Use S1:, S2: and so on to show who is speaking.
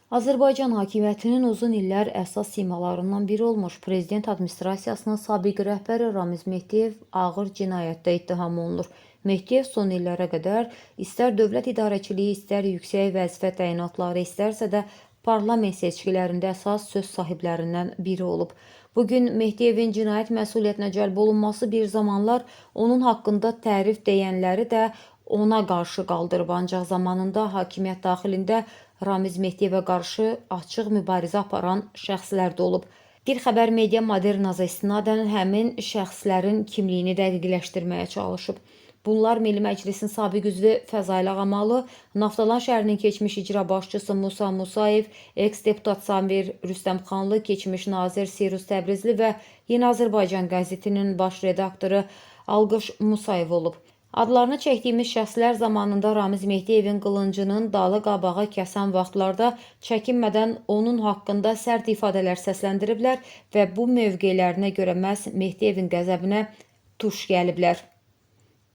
S1: Azərbaycan hakimiyyətinin uzun illər əsas simalarından biri olmuş Prezident Administrasiyasının sabiq rəhbəri Ramiz Mehdiyev ağır cinayətdə ittiham olunur. Mehdiyev son illərə qədər istər dövlət idarəçiliyi, istər yüksək vəzifə təyinatları, istərsə də parlament seçkilərində əsas söz sahiblərindən biri olub. Bugün Mehdiyevin cinayət məsuliyyətinə cəlb olunması bir zamanlar onun haqqında tərif deyənləri də ona qarşı qaldırıb, ancaq zamanında hakimiyyət daxilində Ramiz Mehdiyevə qarşı açıq mübarizə aparan şəxslər də olub. Bir xəbər media Modernaza istinadən həmin şəxslərin kimliyini dəqiqləşdirməyə çalışıb. Bunlar Milli Məclisin sabiq üzvü Fəzail Ağamalı, Naftalan şəhərinin keçmiş icra başçısı Musa Musayev, eks-deputat Samir Rüstəmxanlı, keçmiş nazir Sirus Təbrizli və Yeni Azərbaycan qəzetinin baş redaktoru Alqış Musayev olub. Adlarını çəkdiyimiz şəxslər zamanında Ramiz Mehdiyevin qılıncının dalı qabağa kəsən vaxtlarda çəkinmədən onun haqqında sərt ifadələr səsləndiriblər və bu mövqelərinə görə məhz Mehdiyevin qəzəbinə tuş gəliblər.